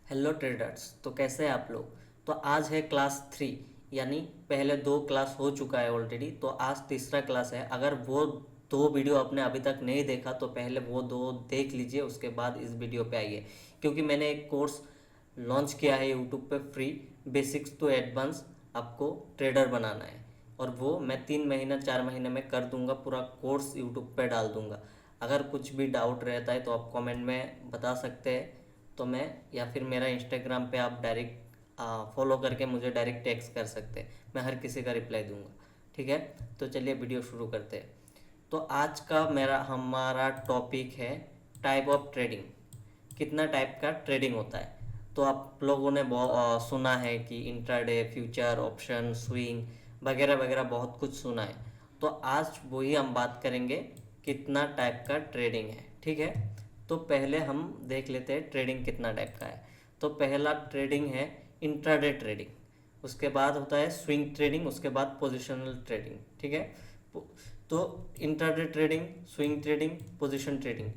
Hello traders. तो कैसे हैं आप लोग। तो आज है क्लास 3, यानी पहले 2 क्लास हो चुका है ऑलरेडी, तो आज तीसरा क्लास है। अगर वो 2 वीडियो आपने अभी तक नहीं देखा तो पहले वो 2 देख लीजिए, उसके बाद इस वीडियो पे आइए। क्योंकि मैंने एक कोर्स लॉन्च किया है यूट्यूब पे फ्री, बेसिक्स टू एडवांस। आपको ट्रेडर बनाना है और वो मैं 3 महीना 4 महीने में कर दूंगा, पूरा कोर्स यूट्यूब पे डाल दूंगा। अगर कुछ भी डाउट रहता है तो आप कमेंट में बता सकते हैं, तो मैं या फिर मेरा इंस्टाग्राम पे आप डायरेक्ट फॉलो करके मुझे डायरेक्ट टेक्स्ट कर सकते हैं। मैं हर किसी का रिप्लाई दूंगा। ठीक है, तो चलिए वीडियो शुरू करते हैं। तो आज का हमारा टॉपिक है टाइप ऑफ ट्रेडिंग। कितना टाइप का ट्रेडिंग होता है। तो आप लोगों ने सुना है कि इंट्राडे, फ्यूचर, ऑप्शन, स्विंग वगैरह वगैरह बहुत कुछ सुना है। तो आज वही हम बात करेंगे, कितना टाइप का ट्रेडिंग है। ठीक है, तो पहले हम देख लेते हैं ट्रेडिंग कितना टाइप का है। तो पहला ट्रेडिंग है इंट्राडे ट्रेडिंग, उसके बाद होता है स्विंग ट्रेडिंग, उसके बाद पोजिशनल ट्रेडिंग। ठीक है, तो intraday trading, swing trading, position trading,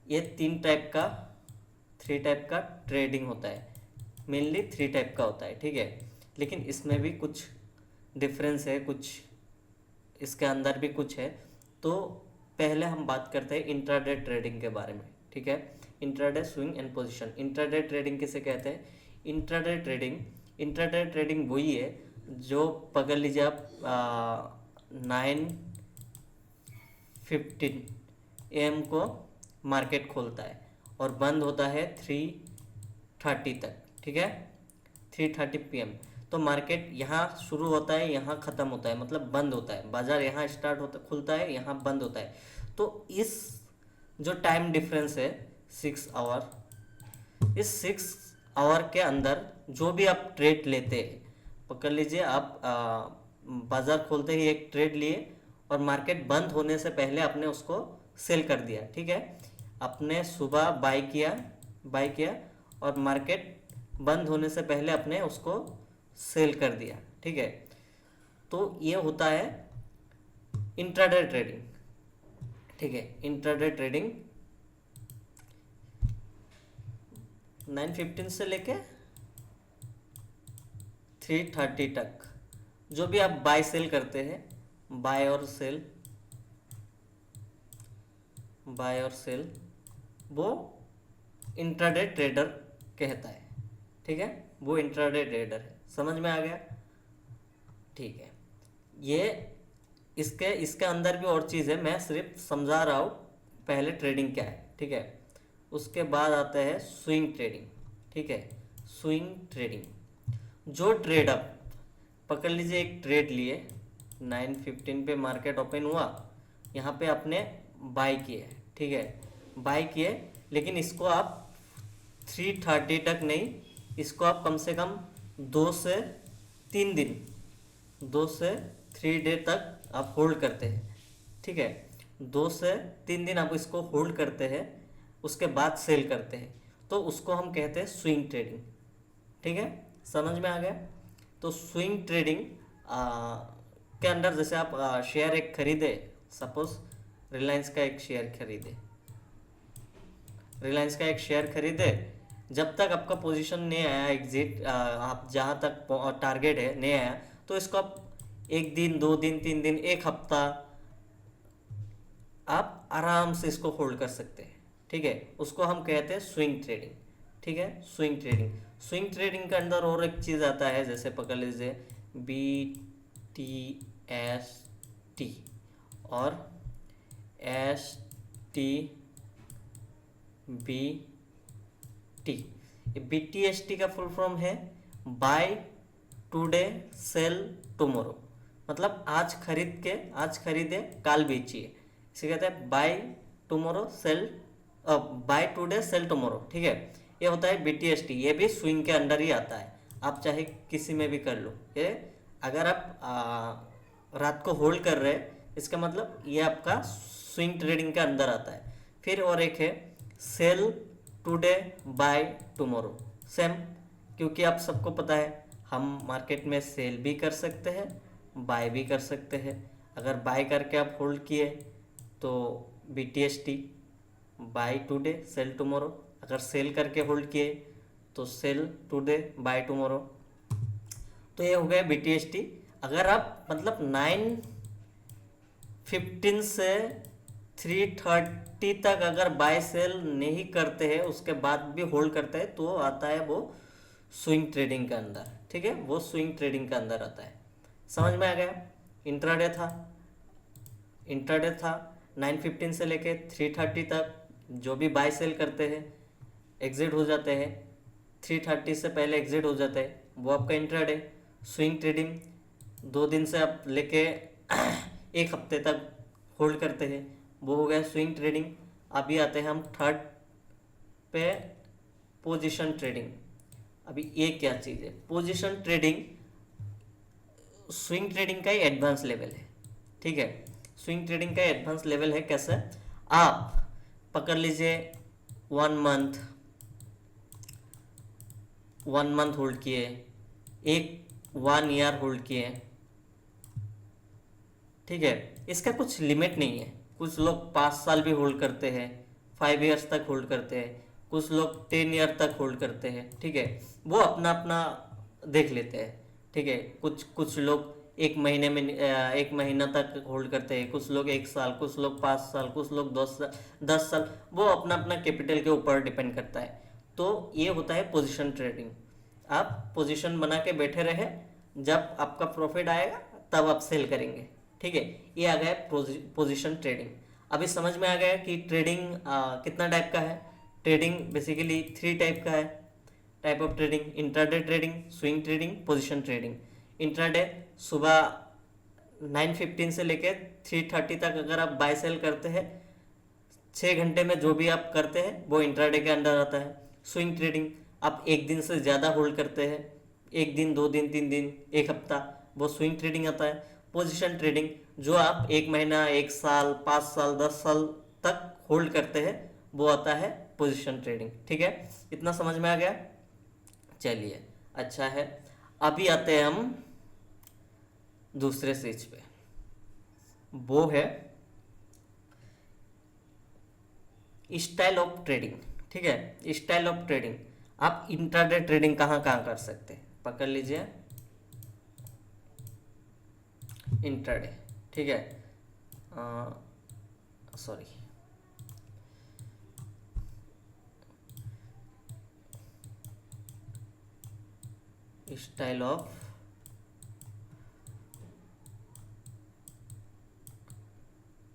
ये 3 टाइप का ट्रेडिंग होता है। मेनली 3 टाइप का होता है। ठीक है, लेकिन इसमें भी कुछ डिफरेंस है, कुछ इसके अंदर भी कुछ है। तो पहले हम बात करते हैं इंट्राडे ट्रेडिंग के बारे में। ठीक है, intraday, swing and position. Intraday trading किसे कहते हैं। इंट्राडे ट्रेडिंग वही है जो पकड़ लीजिए आप 9:15 AM को मार्केट खोलता है और बंद होता है 3:30 तक। ठीक है, 3:30 PM। तो मार्केट यहाँ शुरू होता है, यहाँ ख़त्म होता है, मतलब बंद होता है। बाजार यहाँ स्टार्ट होता, खुलता है, यहाँ बंद होता है। तो इस जो टाइम डिफरेंस है 6 आवर, इस 6 आवर के अंदर जो भी आप ट्रेड लेते हैं, पकड़ लीजिए आप बाजार खोलते ही एक ट्रेड लिए और मार्केट बंद होने से पहले आपने उसको सेल कर दिया। ठीक है, आपने सुबह बाय किया और मार्केट बंद होने से पहले आपने उसको सेल कर दिया। ठीक है, तो ये होता है इंट्राडे ट्रेडिंग। ठीक है, इंट्राडे ट्रेडिंग 9:15 से लेके 3:30 तक जो भी आप बाय सेल करते हैं, बाय और सेल, वो इंट्राडे ट्रेडर कहता है। ठीक है, वो इंट्राडे ट्रेडर है। समझ में आ गया। ठीक है, ये इसके इसके अंदर भी और चीज़ है, मैं सिर्फ समझा रहा हूँ पहले ट्रेडिंग क्या है। ठीक है, उसके बाद आता है स्विंग ट्रेडिंग। ठीक है, स्विंग ट्रेडिंग जो ट्रेड अप, पकड़ लीजिए एक ट्रेड लिए, 9:15 पे मार्केट ओपन हुआ, यहाँ पे आपने बाय किए। ठीक है, बाय किए, लेकिन इसको आप 3:30 तक नहीं, इसको आप कम से कम 2 से 3 दिन, 2 से 3 डे तक आप होल्ड करते हैं। ठीक है, 2 से 3 दिन आप इसको होल्ड करते हैं, उसके बाद सेल करते हैं, तो उसको हम कहते हैं स्विंग ट्रेडिंग। ठीक है, समझ में आ गया। तो स्विंग ट्रेडिंग के अंदर जैसे आप शेयर एक खरीदे, सपोज रिलायंस का एक शेयर खरीदे, जब तक आपका पोजीशन नहीं आया एग्जिट, आप जहाँ तक टारगेट है नहीं आया, तो इसको आप 1 दिन, 2 दिन, 3 दिन, 1 हफ्ता आप आराम से इसको होल्ड कर सकते हैं। ठीक है, उसको हम कहते हैं स्विंग ट्रेडिंग। ठीक है, स्विंग ट्रेडिंग के अंदर और एक चीज़ आता है, जैसे पकड़ लीजिए BTST और STBT। BTST का फुल फॉर्म है बाय टुडे सेल टुमारो, मतलब आज खरीदे काल बेचिए, इसे कहते हैं बाय टुडे सेल टुमारो। ठीक है, ये होता है BTST। ये भी स्विंग के अंडर ही आता है, आप चाहे किसी में भी कर लो ये। अगर आप रात को होल्ड कर रहे हैं, इसका मतलब ये आपका स्विंग ट्रेडिंग के अंदर आता है। फिर और एक है sell today buy tomorrow, same, क्योंकि आप सबको पता है हम मार्केट में सेल भी कर सकते हैं, बाय भी कर सकते हैं। अगर बाय करके आप होल्ड किए तो BTST, buy today sell tomorrow. अगर सेल करके होल्ड किए तो सेल टुडे बाय टुमारो। तो ये हो गया BTST। अगर आप मतलब 9:15 से 3:30 तक अगर बाय सेल नहीं करते हैं, उसके बाद भी होल्ड करते हैं, तो आता है वो स्विंग ट्रेडिंग के अंदर। ठीक है, वो स्विंग ट्रेडिंग के अंदर आता है। समझ में आ गया। इंट्राडे था, 9:15 से लेके 3:30 तक जो भी बाय सेल करते हैं एग्जिट हो जाते हैं, 3:30 से पहले एग्जिट हो जाते हैं, वो आपका इंट्राडे। स्विंग ट्रेडिंग 2 दिन से आप लेके 1 हफ्ते तक होल्ड करते हैं, वो हो गया स्विंग ट्रेडिंग। अभी आते हैं हम थर्ड पे, पोजीशन ट्रेडिंग। अभी ये क्या चीज़ है? पोजीशन ट्रेडिंग स्विंग ट्रेडिंग का ही एडवांस लेवल है। ठीक है, स्विंग ट्रेडिंग का एडवांस लेवल है। कैसे? आप पकड़ लीजिए 1 मंथ होल्ड किए, 1 ईयर होल्ड किए। ठीक है, इसका कुछ लिमिट नहीं है। कुछ लोग 5 साल भी होल्ड करते हैं, 5 ईयर्स तक होल्ड करते हैं, कुछ लोग 10 ईयर तक होल्ड करते हैं। ठीक है, वो अपना अपना देख लेते हैं। ठीक है, कुछ लोग 1 महीना तक होल्ड करते हैं, कुछ लोग 1 साल, कुछ लोग 5 साल, कुछ लोग 10 साल। वो अपना अपना कैपिटल के ऊपर डिपेंड करता है। तो ये होता है पोजीशन ट्रेडिंग। आप पोजीशन बना के बैठे रहे, जब आपका प्रॉफिट आएगा तब आप सेल करेंगे। ठीक है, ये आ गया पोजीशन ट्रेडिंग। अभी समझ में आ गया कि ट्रेडिंग कितना टाइप का है। ट्रेडिंग बेसिकली 3 टाइप का है। Type of trading: intraday trading, swing trading, position trading. Intraday सुबह 9:15 से लेकर 3:30 तक अगर आप बाय सेल करते हैं, 6 घंटे में जो भी आप करते हैं वो इंट्राडे के अंदर आता है। स्विंग ट्रेडिंग आप 1 दिन से ज़्यादा होल्ड करते हैं, 1 दिन, 2 दिन, 3 दिन, 1 हफ्ता, वो स्विंग ट्रेडिंग आता है। पोजीशन ट्रेडिंग जो आप 1 महीना, 1 साल, 5 साल, 10 साल तक होल्ड करते हैं, वो आता है पोजीशन ट्रेडिंग। ठीक है, इतना समझ में आ गया। चलिए, अच्छा है। अभी आते हैं हम दूसरे स्विच पे, वो है स्टाइल ऑफ ट्रेडिंग। ठीक है, स्टाइल ऑफ ट्रेडिंग आप इंट्राडे ट्रेडिंग कहाँ कहाँ कर सकते हैं? पकड़ लीजिए इंट्राडे। ठीक है, sorry, style of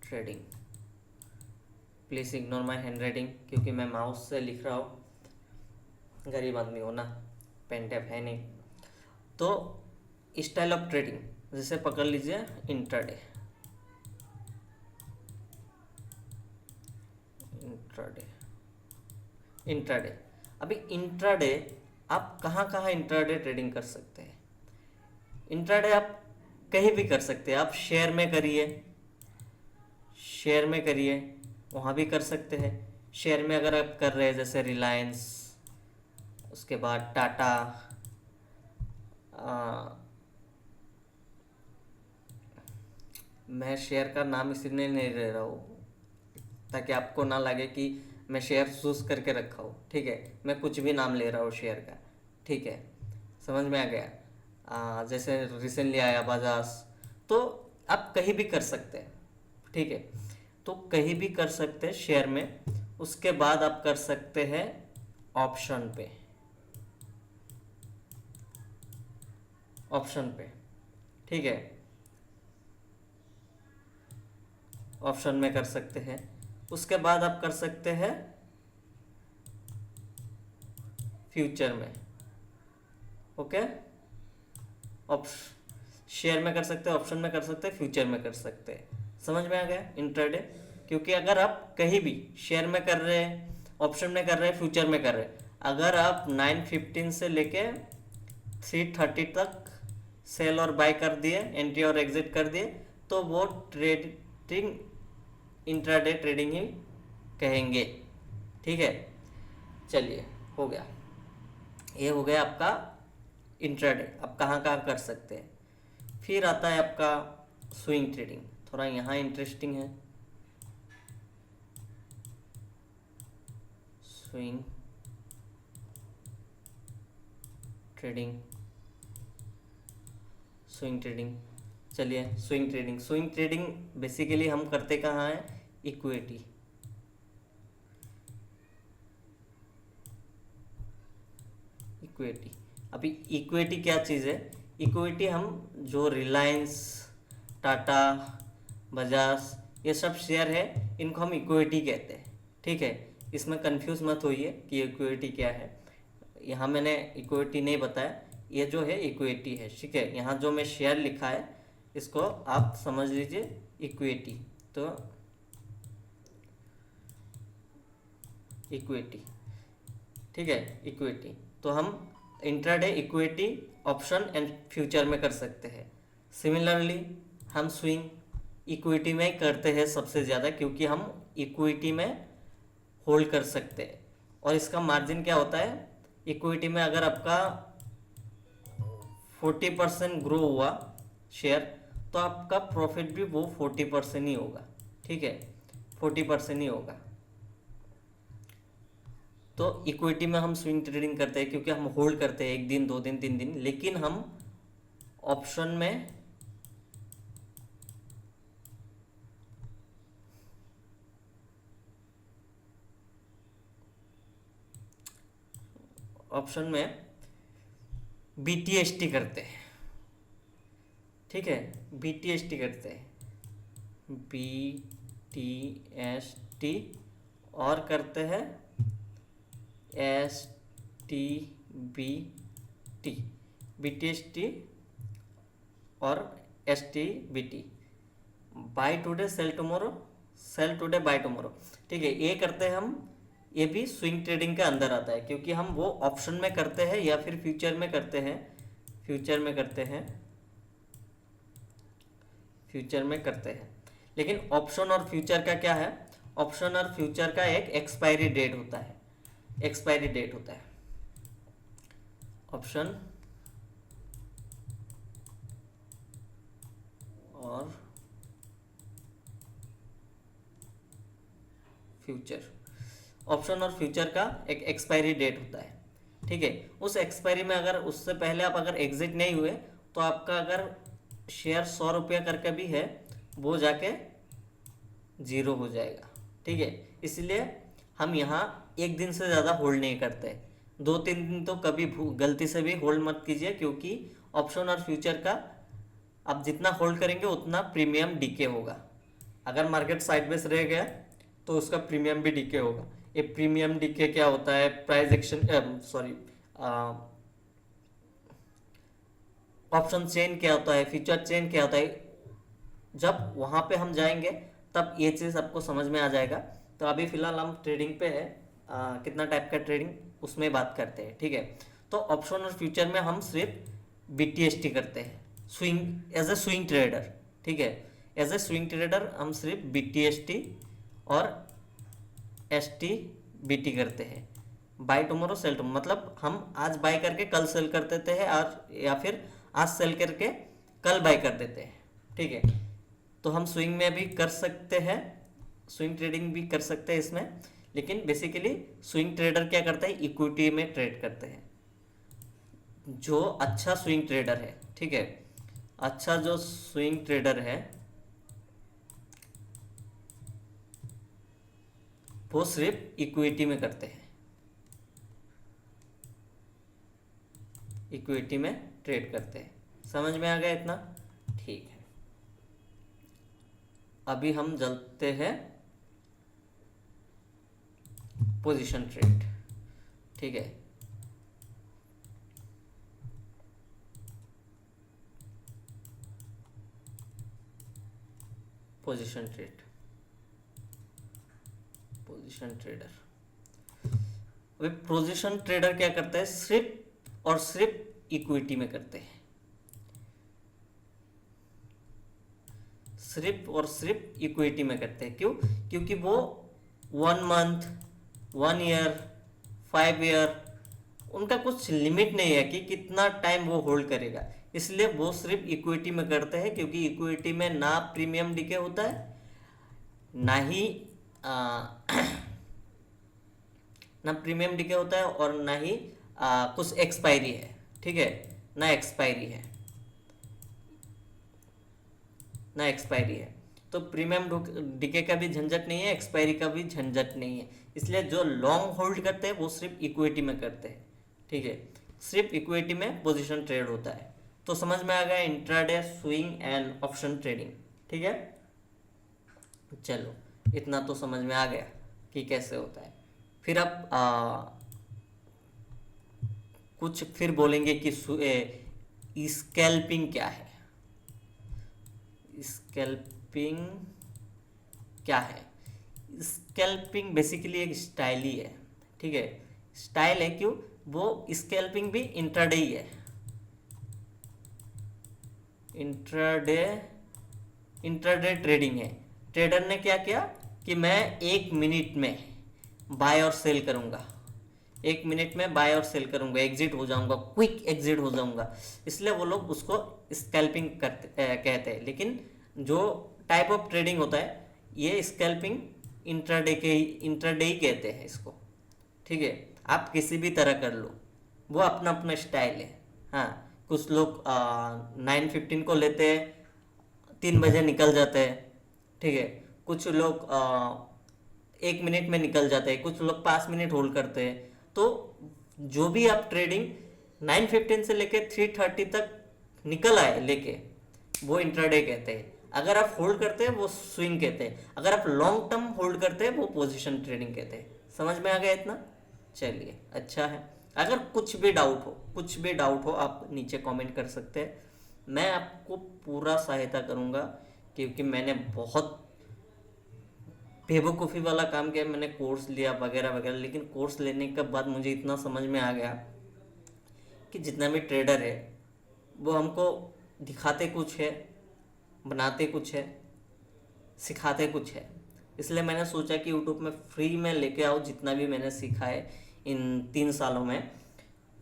trading. Please ignore my hand writing, क्योंकि मैं माउस से लिख रहा हूँ, गरीब आदमी हो ना, पेन टैप है नहीं। तो स्टाइल ऑफ ट्रेडिंग जैसे पकड़ लीजिए इंट्राडे। इंट्राडे अभी इंट्राडे आप कहाँ कहाँ इंट्राडे ट्रेडिंग कर सकते हैं? इंट्राडे आप कहीं भी कर सकते हैं। आप शेयर में करिए, वहाँ भी कर सकते हैं। शेयर में अगर आप कर रहे हैं जैसे रिलायंस, उसके बाद टाटा, मैं शेयर का नाम इसलिए नहीं ले रहा हूँ ताकि आपको ना लगे कि मैं शेयर चूज करके रखा हूँ। ठीक है, मैं कुछ भी नाम ले रहा हूँ शेयर का। ठीक है, समझ में आ गया। जैसे रिसेंटली आया बजाज, तो आप कहीं भी कर सकते हैं। ठीक है, तो कहीं भी कर सकते हैं शेयर में। उसके बाद आप कर सकते हैं ऑप्शन पे। ठीक है, ऑप्शन में कर सकते हैं। उसके बाद आप कर सकते हैं फ्यूचर में। ओके, शेयर में कर सकते हैं, ऑप्शन में कर सकते हैं, फ्यूचर में कर सकते हैं। समझ में आ गया इंट्राडे? क्योंकि अगर आप कहीं भी शेयर में कर रहे हैं, ऑप्शन में कर रहे हैं, फ्यूचर में कर रहे हैं, अगर आप 9:15 से लेके 3:30 तक सेल और बाय कर दिए, एंट्री और एग्जिट कर दिए, तो वो ट्रेडिंग इंट्राडे ट्रेडिंग ही कहेंगे। ठीक है, चलिए, हो गया। ये हो गया आपका इंट्राडे, आप कहाँ कहाँ कर सकते हैं। फिर आता है आपका स्विंग ट्रेडिंग। थोड़ा यहाँ इंटरेस्टिंग है। Swing trading, swing trading. चलिए swing trading, swing trading basically हम करते कहाँ हैं, इक्विटी। इक्विटी, अभी इक्विटी क्या चीज़ है, इक्विटी हम जो रिलायंस, टाटा, बजाज ये सब शेयर है, इनको हम इक्विटी कहते हैं, ठीक है। इसमें कंफ्यूज मत होइए कि इक्विटी क्या है, यहाँ मैंने इक्विटी नहीं बताया, ये जो है इक्विटी है, ठीक है। यहाँ जो मैं शेयर लिखा है इसको आप समझ लीजिए इक्विटी। तो इक्विटी, ठीक है, इक्विटी। तो हम intraday equity option and future में कर सकते हैं। सिमिलरली हम स्विंग इक्विटी में करते हैं सबसे ज़्यादा, क्योंकि हम इक्विटी में होल्ड कर सकते हैं। और इसका मार्जिन क्या होता है, इक्विटी में अगर आपका 40% ग्रो हुआ शेयर, तो आपका प्रॉफिट भी वो 40% ही होगा, ठीक है, 40% ही होगा। तो इक्विटी में हम स्विंग ट्रेडिंग करते हैं क्योंकि हम होल्ड करते हैं 1 दिन 2 दिन 3 दिन, लेकिन हम ऑप्शन में बीटीएसटी करते हैं, ठीक है, बीटीएसटी करते हैं, बीटीएसटी, और करते हैं एसटीबीटी, बीटीएसटी और STBT, buy today sell tomorrow, sell today buy tomorrow, ठीक है। ये करते हैं हम, ये भी स्विंग ट्रेडिंग के अंदर आता है, क्योंकि हम वो ऑप्शन में करते हैं या फिर फ्यूचर में करते हैं, फ्यूचर में करते हैं, फ्यूचर में करते हैं। लेकिन ऑप्शन और फ्यूचर का क्या है, ऑप्शन और फ्यूचर का एक एक्सपायरी डेट होता है, एक्सपायरी डेट होता है। ऑप्शन और फ्यूचर, ऑप्शन और फ्यूचर का एक एक्सपायरी डेट होता है, ठीक है। उस एक्सपायरी में अगर उससे पहले आप अगर एग्जिट नहीं हुए, तो आपका अगर शेयर 100 रुपया करके भी है, वो जाके 0 हो जाएगा, ठीक है। इसलिए हम यहाँ 1 दिन से ज़्यादा होल्ड नहीं करते, 2-3 दिन तो कभी गलती से भी होल्ड मत कीजिए, क्योंकि ऑप्शन और फ्यूचर का आप जितना होल्ड करेंगे उतना प्रीमियम डीके होगा। अगर मार्केट साइडवेज रह गया तो उसका प्रीमियम भी डीके होगा। ये प्रीमियम डीके क्या होता है, price action, sorry, option chain क्या होता है, फ्यूचर चेन क्या होता है, जब वहाँ पे हम जाएंगे तब ये चीज़ आपको समझ में आ जाएगा। तो अभी फिलहाल हम ट्रेडिंग पे है, कितना टाइप का ट्रेडिंग उसमें बात करते हैं, ठीक है। तो ऑप्शन और फ्यूचर में हम सिर्फ बीटीएसटी करते हैं, swing, as a swing trader, ठीक है। एज ए स्विंग ट्रेडर हम सिर्फ बीटीएसटी और एसटीबीटी करते हैं, बाय टुमारो सेल टुमारो, मतलब हम आज बाय करके कल सेल कर देते हैं, और या फिर आज सेल करके कल बाय कर देते हैं, ठीक है। तो हम स्विंग में भी कर सकते हैं, स्विंग ट्रेडिंग भी कर सकते हैं इसमें, लेकिन बेसिकली स्विंग ट्रेडर क्या करता है, इक्विटी में ट्रेड करते हैं। जो अच्छा स्विंग ट्रेडर है, ठीक है, अच्छा जो स्विंग ट्रेडर है वो सिर्फ इक्विटी में करते हैं, इक्विटी में ट्रेड करते हैं। समझ में आ गया इतना, ठीक है। अभी हम चलते हैं पोजीशन ट्रेड, ठीक है। पोजीशन ट्रेड, पोजीशन ट्रेडर, अभी पोजीशन ट्रेडर क्या करता है, सिर्फ और सिर्फ इक्विटी में करते हैं, सिर्फ और सिर्फ इक्विटी में करते हैं। क्यों, क्योंकि वो 1 मंथ, 1 ईयर, 5 ईयर, उनका कुछ लिमिट नहीं है कि कितना टाइम वो होल्ड करेगा, इसलिए वो सिर्फ इक्विटी में करते हैं। क्योंकि इक्विटी में ना प्रीमियम डीके होता है, ना ही ना प्रीमियम डीके होता है, और ना ही कुछ एक्सपायरी है, ठीक है, ना एक्सपायरी है, ना एक्सपायरी है। तो प्रीमियम डीके का भी झंझट नहीं है, एक्सपायरी का भी झंझट नहीं है। इसलिए जो लॉन्ग होल्ड करते हैं वो सिर्फ इक्विटी में करते हैं, ठीक है, सिर्फ इक्विटी में पोजीशन ट्रेड होता है। तो समझ में आ गया intraday, swing and option trading, ठीक है। चलो इतना तो समझ में आ गया कि कैसे होता है। फिर अब कुछ फिर बोलेंगे कि स्कैल्पिंग क्या है। स्कैल्पिंग क्या है? स्कैल्पिंग बेसिकली एक स्टाइल ही है, ठीक है, स्टाइल है। क्यों? वो स्कैल्पिंग भी इंट्राडे ही है, इंट्राडे, इंट्राडे ट्रेडिंग है। ट्रेडर ने क्या किया कि मैं 1 मिनट में बाय और सेल करूंगा, 1 मिनट में बाय और सेल करूंगा, एग्जिट हो जाऊंगा, क्विक एग्जिट हो जाऊंगा, इसलिए वो लोग उसको स्कैल्पिंग कहते हैं। लेकिन जो टाइप ऑफ ट्रेडिंग होता है ये स्कैल्पिंग इंट्राडे ही कहते हैं इसको, ठीक है। आप किसी भी तरह कर लो, वो अपना अपना स्टाइल है। हाँ, कुछ लोग 9:15 को लेते हैं, 3 बजे निकल जाते हैं, ठीक है। कुछ लोग 1 मिनट में निकल जाते हैं, कुछ लोग 5 मिनट होल्ड करते हैं। तो जो भी आप ट्रेडिंग 9:15 से लेके 3:30 तक निकल आए लेके, वो इंट्राडे कहते हैं। अगर आप होल्ड करते हैं वो स्विंग कहते हैं, अगर आप लॉन्ग टर्म होल्ड करते हैं वो पोजीशन ट्रेडिंग कहते हैं। समझ में आ गया इतना? चलिए अच्छा है। अगर कुछ भी डाउट हो, कुछ भी डाउट हो, आप नीचे कमेंट कर सकते हैं, मैं आपको पूरा सहायता करूंगा। क्योंकि मैंने बहुत बेवकूफ़ी वाला काम किया, मैंने कोर्स लिया वगैरह वगैरह, लेकिन कोर्स लेने के बाद मुझे इतना समझ में आ गया कि जितना भी ट्रेडर है वो हमको दिखाते कुछ है, बनाते कुछ है, सिखाते कुछ है। इसलिए मैंने सोचा कि यूट्यूब में फ्री में लेके आओ जितना भी मैंने सीखा है इन 3 सालों में,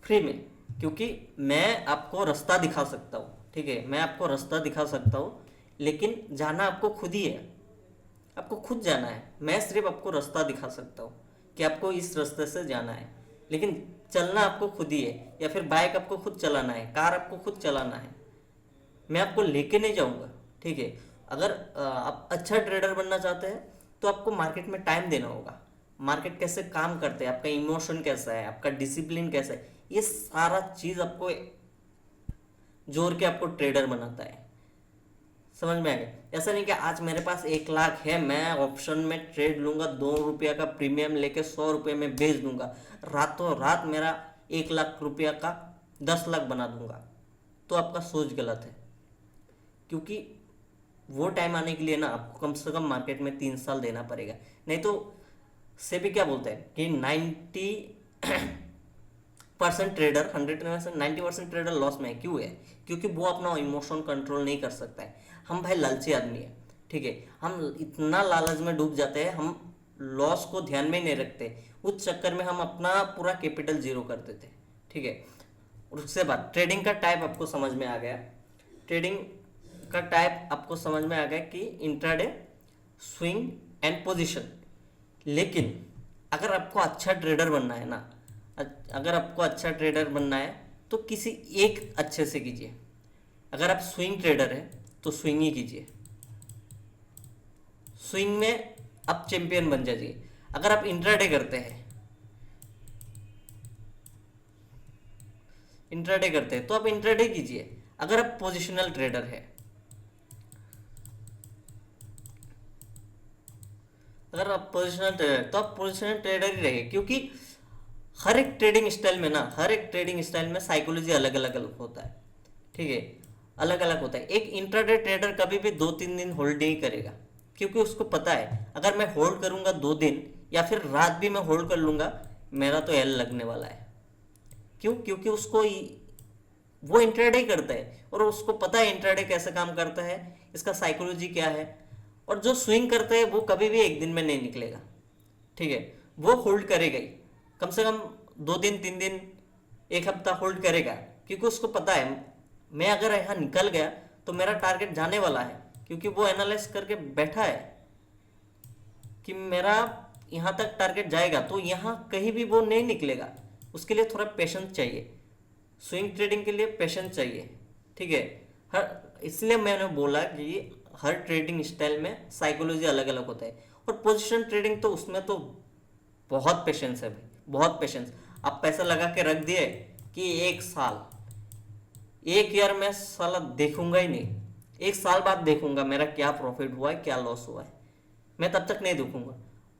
फ्री में। क्योंकि मैं आपको रास्ता दिखा सकता हूँ, ठीक है, मैं आपको रास्ता दिखा सकता हूँ, लेकिन जाना आपको खुद ही है, आपको खुद जाना है। मैं सिर्फ आपको रास्ता दिखा सकता हूँ कि आपको इस रास्ते से जाना है, लेकिन चलना आपको खुद ही है। या फिर बाइक आपको खुद चलाना है, कार आपको खुद चलाना है, मैं आपको लेके नहीं जाऊँगा, ठीक है। अगर आप अच्छा ट्रेडर बनना चाहते हैं तो आपको मार्केट में टाइम देना होगा, मार्केट कैसे काम करते हैं, आपका इमोशन कैसा है, आपका डिसिप्लिन कैसा है, ये सारा चीज़ आपको जोड़ के आपको ट्रेडर बनाता है। समझ में आ गया? ऐसा नहीं कि आज मेरे पास 1 लाख है, मैं ऑप्शन में ट्रेड लूंगा, 2 रुपया का प्रीमियम लेके 100 रुपये में बेच दूंगा, रातों रात मेरा 1 लाख रुपया का 10 लाख बना दूंगा। तो आपका सोच गलत है। क्योंकि वो टाइम आने के लिए ना आपको कम से कम मार्केट में 3 साल देना पड़ेगा। नहीं तो सेबी क्या बोलता है कि 90% ट्रेडर, 100% 90% ट्रेडर लॉस में है। क्यों है? क्योंकि वो अपना इमोशन कंट्रोल नहीं कर सकता है। हम भाई लालची आदमी है, ठीक है, हम इतना लालच में डूब जाते हैं, हम लॉस को ध्यान में नहीं रखते, उस चक्कर में हम अपना पूरा कैपिटल जीरो कर देते हैं, ठीक है। और उसके बाद ट्रेडिंग का टाइप आपको समझ में आ गया, ट्रेडिंग का टाइप आपको समझ में आ गया कि इंट्राडे, स्विंग एंड पोजीशन। लेकिन अगर आपको अच्छा ट्रेडर बनना है ना, अगर आपको अच्छा ट्रेडर बनना है तो किसी एक अच्छे से कीजिए। अगर आप स्विंग ट्रेडर है तो स्विंग ही कीजिए, स्विंग में आप चैंपियन बन जाइए। अगर आप इंट्राडे करते हैं, इंट्राडे करते हैं तो आप इंट्राडे कीजिए। अगर आप पोजिशनल ट्रेडर है, अगर आप पोजिशनल ट्रेडर तो आप पोजिशनल ट्रेडर ही रहिए। क्योंकि हर एक ट्रेडिंग स्टाइल में ना, हर एक ट्रेडिंग स्टाइल में साइकोलॉजी अलग अलग होता है, ठीक है, अलग अलग होता है। एक इंट्राडे ट्रेडर कभी भी 2-3 दिन होल्ड नहीं करेगा, क्योंकि उसको पता है अगर मैं होल्ड करूंगा 2 दिन या फिर रात भी मैं होल्ड कर लूंगा, मेरा तो एल लगने वाला है। क्यों? क्योंकि उसको वो इंट्राडे करता है और उसको पता है इंट्राडे कैसे काम करता है, इसका साइकोलॉजी क्या है। और जो स्विंग करता है वो कभी भी 1 दिन में नहीं निकलेगा, ठीक है, वो होल्ड करेगा ही, कम से कम 2 दिन 3 दिन, 1 हफ्ता होल्ड करेगा। क्योंकि उसको पता है मैं अगर यहाँ निकल गया तो मेरा टारगेट जाने वाला है। क्योंकि वो एनालाइज करके बैठा है कि मेरा यहाँ तक टारगेट जाएगा, तो यहाँ कहीं भी वो नहीं निकलेगा। उसके लिए थोड़ा पेशेंस चाहिए, स्विंग ट्रेडिंग के लिए पेशेंस चाहिए, ठीक है। इसलिए मैंने बोला कि हर ट्रेडिंग स्टाइल में साइकोलॉजी अलग अलग होता है। और पोजीशन ट्रेडिंग तो उसमें तो बहुत पेशेंस है भाई, बहुत पेशेंस। आप पैसा लगा के रख दिए कि एक साल, एक ईयर में साला देखूंगा ही नहीं, एक साल बाद देखूंगा मेरा क्या प्रॉफिट हुआ है क्या लॉस हुआ है, मैं तब तक नहीं देखूंगा।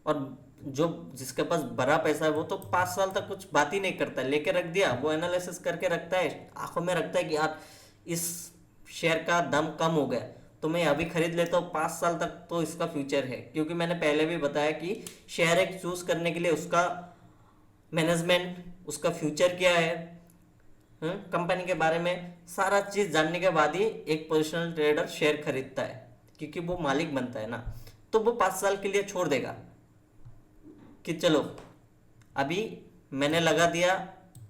और जो जिसके पास बड़ा पैसा है वो तो 5 साल तक कुछ बात ही नहीं करता है, लेके रख दिया, वो एनालिसिस करके रखता है, आंखों में रखता है कि यार इस शेयर का दाम कम हो गया तो मैं अभी खरीद लेता हूँ, 5 साल तक तो इसका फ्यूचर है। क्योंकि मैंने पहले भी बताया कि शेयर एक चूज करने के लिए उसका मैनेजमेंट, उसका फ्यूचर क्या है, कंपनी के बारे में सारा चीज जानने के बाद ही एक पोजिशनल ट्रेडर शेयर खरीदता है, क्योंकि वो मालिक बनता है ना। तो वो 5 साल के लिए छोड़ देगा कि चलो अभी मैंने लगा दिया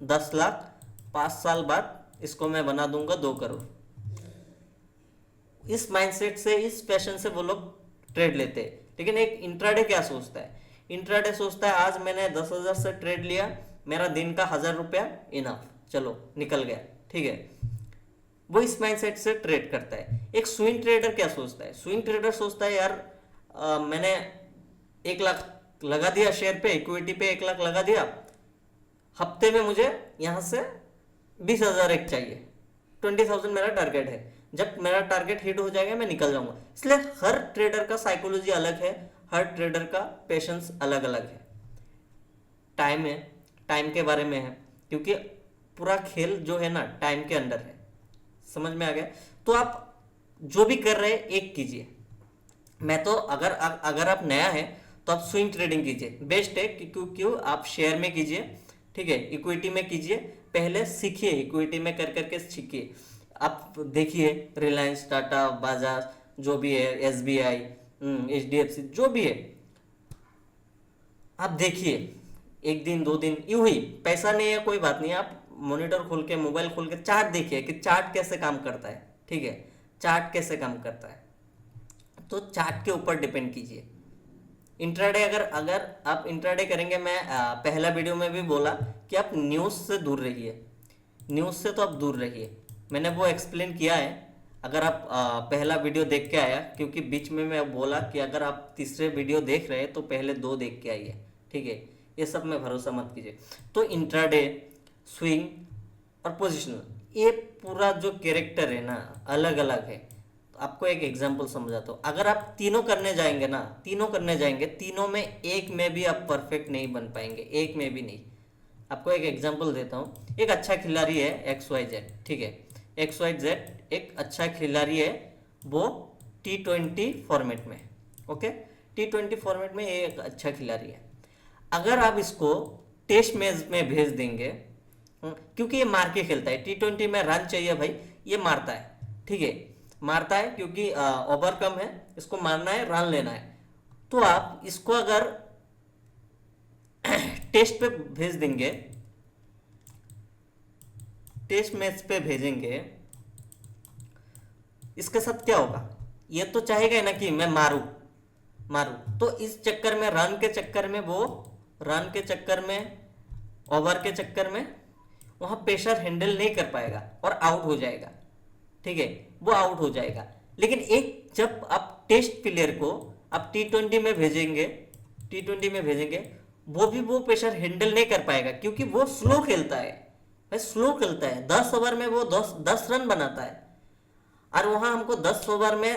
10 लाख, 5 साल बाद इसको मैं बना दूंगा 2 करोड़। इस माइंडसेट से, इस पैशन से वो लोग ट्रेड लेते हैं। लेकिन एक इंट्राडे क्या सोचता है, इंट्राडे सोचता है आज मैंने 10,000 से ट्रेड लिया, मेरा दिन का 1,000 रुपया इनफ, चलो निकल गया, ठीक है। वो इस माइंडसेट से ट्रेड करता है। एक स्विंग ट्रेडर क्या सोचता है, स्विंग ट्रेडर सोचता है यार मैंने 1 लाख लगा दिया शेयर पे, इक्विटी पे 1 लाख लगा दिया, हफ्ते में मुझे यहां से 20,000 एक चाहिए, 20,000 मेरा टारगेट है, जब मेरा टारगेट हिट हो जाएगा मैं निकल जाऊंगा। इसलिए हर ट्रेडर का साइकोलॉजी अलग है, हर ट्रेडर का पेशेंस अलग अलग है। टाइम है, टाइम के बारे में है, क्योंकि पूरा खेल जो है ना टाइम के अंदर है, समझ में आ गया। तो आप जो भी कर रहे हैं एक कीजिए। मैं तो अगर आप नया है तो आप स्विंग ट्रेडिंग कीजिए, बेस्ट है। क्यों आप शेयर में कीजिए, ठीक है, इक्विटी में कीजिए, पहले सीखिए, इक्विटी में कर करके सीखिए। आप देखिए रिलायंस, टाटा, बाजाज, जो भी है, SBI, HDFC, जो भी है, आप देखिए 1 दिन 2 दिन यूं ही। पैसा नहीं है कोई बात नहीं, आप मॉनिटर खोल के, मोबाइल खोल के चार्ट देखिए कि चार्ट कैसे काम करता है, ठीक है, चार्ट कैसे काम करता है, तो चार्ट के ऊपर डिपेंड कीजिए। इंट्राडे अगर आप इंट्राडे करेंगे, मैं पहला वीडियो में भी बोला कि आप न्यूज़ से दूर रहिए, न्यूज़ से तो आप दूर रहिए, मैंने वो एक्सप्लेन किया है। अगर आप पहला वीडियो देख के आया, क्योंकि बीच में मैं बोला कि अगर आप तीसरे वीडियो देख रहे हैं तो पहले 2 देख के आइए, ठीक है, ये सब में भरोसा मत कीजिए। तो इंट्राडे, स्विंग और पोजिशनल, ये पूरा जो कैरेक्टर है ना अलग अलग है। तो आपको एक एग्जांपल समझाता हूँ। अगर आप तीनों करने जाएंगे ना, तीनों में एक में भी आप परफेक्ट नहीं बन पाएंगे, एक में भी नहीं। आपको एक एग्जांपल देता हूँ। एक अच्छा खिलाड़ी है XYZ, ठीक है, XYZ एक अच्छा खिलाड़ी है, वो T20 फॉर्मेट में, ओके, T20 फॉर्मेट में एक अच्छा खिलाड़ी है। अगर आप इसको टेस्ट मैच में भेज देंगे, क्योंकि ये मार के खेलता है, T20 में रन चाहिए भाई, ये मारता है, ठीक है, मारता है, क्योंकि ओवर कम है, इसको मारना है, रन लेना है। तो आप इसको अगर टेस्ट पे भेज देंगे, टेस्ट मैच पे भेजेंगे, इसके साथ क्या होगा, ये तो चाहेगा ना कि मैं मारू, तो इस चक्कर में, रन के चक्कर में, रन के चक्कर में, ओवर के चक्कर में वहां प्रेशर हैंडल नहीं कर पाएगा और आउट हो जाएगा, ठीक है, वो आउट हो जाएगा। लेकिन एक जब आप टेस्ट प्लेयर को आप T20 में भेजेंगे, वो प्रेशर हैंडल नहीं कर पाएगा, क्योंकि वो स्लो खेलता है, 10 ओवर में वो 10 रन बनाता है, और वहां हमको 10 ओवर में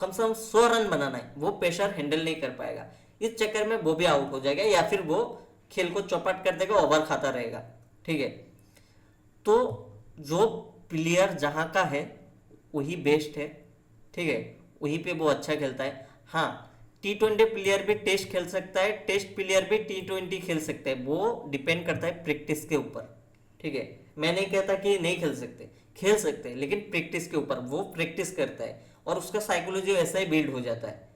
कम से कम 100 रन बनाना है, वो प्रेशर हैंडल नहीं कर पाएगा। इस चक्कर में वो भी आउट हो जाएगा, या फिर वो खेल को चौपट कर देगा, ओवर खाता रहेगा, ठीक है। तो जो प्लेयर जहां का है वही बेस्ट है, ठीक है, वहीं पे वो अच्छा खेलता है। हाँ, T20 प्लेयर भी टेस्ट खेल सकता है, टेस्ट प्लेयर भी T20 खेल सकते हैं, वो डिपेंड करता है प्रैक्टिस के ऊपर, ठीक है। मैं नहीं कहता कि नहीं खेल सकते, खेल सकते हैं, लेकिन प्रैक्टिस के ऊपर, वो प्रैक्टिस करता है और उसका साइकोलॉजी वैसा ही बिल्ड हो जाता है।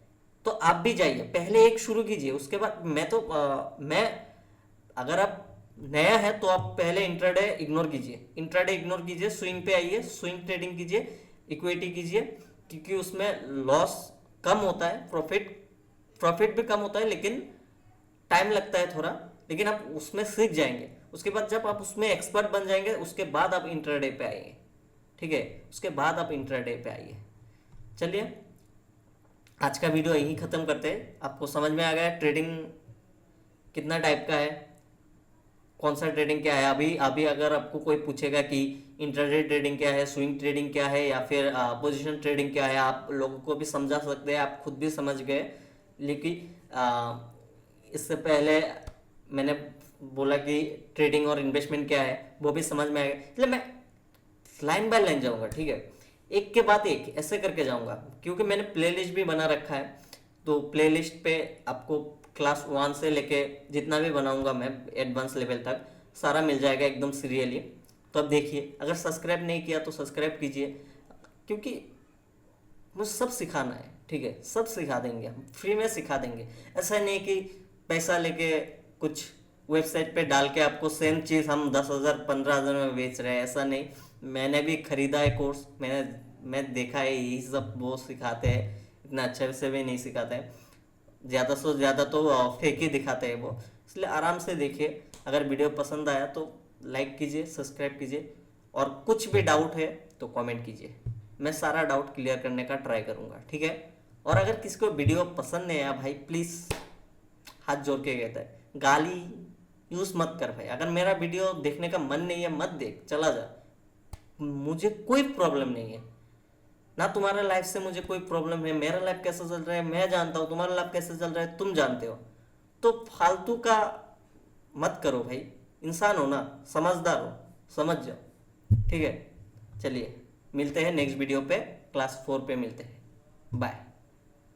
तो आप भी जाइए, पहले एक शुरू कीजिए, उसके बाद मैं अगर आप नया है तो आप पहले इंट्राडे इग्नोर कीजिए, स्विंग पे आइए, स्विंग ट्रेडिंग कीजिए, इक्विटी कीजिए, क्योंकि उसमें लॉस कम होता है, प्रॉफिट भी कम होता है, लेकिन टाइम लगता है थोड़ा, लेकिन आप उसमें सीख जाएंगे। उसके बाद जब आप उसमें एक्सपर्ट बन जाएंगे उसके बाद आप इंट्राडे पे आइए, ठीक है, उसके बाद आप इंट्राडे पे आइए। चलिए आज का वीडियो यहीं ख़त्म करते हैं। आपको समझ में आ गया ट्रेडिंग कितना टाइप का है, कौन सा ट्रेडिंग क्या है। अभी अभी अगर आपको कोई पूछेगा कि इंट्राडे ट्रेडिंग क्या है, स्विंग ट्रेडिंग क्या है, या फिर पोजीशन ट्रेडिंग क्या है, आप लोगों को भी समझा सकते हैं, आप खुद भी समझ गए। लेकिन इससे पहले मैंने बोला कि ट्रेडिंग और इन्वेस्टमेंट क्या है वो भी समझ में आएगा, इसलिए मैं लाइन बाय लाइन जाऊंगा, ठीक है, एक के बाद एक ऐसे करके जाऊंगा, क्योंकि मैंने प्लेलिस्ट भी बना रखा है। तो प्लेलिस्ट पे आपको क्लास 1 से लेके जितना भी बनाऊंगा मैं एडवांस लेवल तक सारा मिल जाएगा एकदम सीरियली। तो अब देखिए, अगर सब्सक्राइब नहीं किया तो सब्सक्राइब कीजिए, क्योंकि मुझे सब सिखाना है, ठीक है, सब सिखा देंगे हम, फ्री में सिखा देंगे। ऐसा नहीं कि पैसा लेके कुछ वेबसाइट पे डाल के आपको सेम चीज़ हम 10,000 15,000 में बेच रहे हैं, ऐसा नहीं। मैंने भी खरीदा है कोर्स, मैं देखा है यही सब वो सिखाते हैं, इतना अच्छे से भी नहीं सिखाते हैं, ज़्यादा से ज़्यादा तो फेक ही दिखाते हैं वो। इसलिए आराम से देखिए, अगर वीडियो पसंद आया तो लाइक कीजिए, सब्सक्राइब कीजिए, और कुछ भी डाउट है तो कमेंट कीजिए, मैं सारा डाउट क्लियर करने का ट्राई करूँगा, ठीक है। और अगर किसी को वीडियो पसंद नहीं आया भाई, प्लीज़ हाथ जोड़ के कहता है, गाली यूज़ मत कर भाई। अगर मेरा वीडियो देखने का मन नहीं है मत देख, चला जा, मुझे कोई प्रॉब्लम नहीं है ना, तुम्हारा लाइफ से मुझे कोई प्रॉब्लम है। मेरा लाइफ कैसा चल रहा है मैं जानता हूँ, तुम्हारा लाइफ कैसे चल रहा है तुम जानते हो। तो फालतू का मत करो भाई, इंसान हो ना, समझदार हो, समझ जाओ, ठीक है। चलिए मिलते हैं नेक्स्ट वीडियो पे, क्लास 4 पे मिलते हैं, बाय।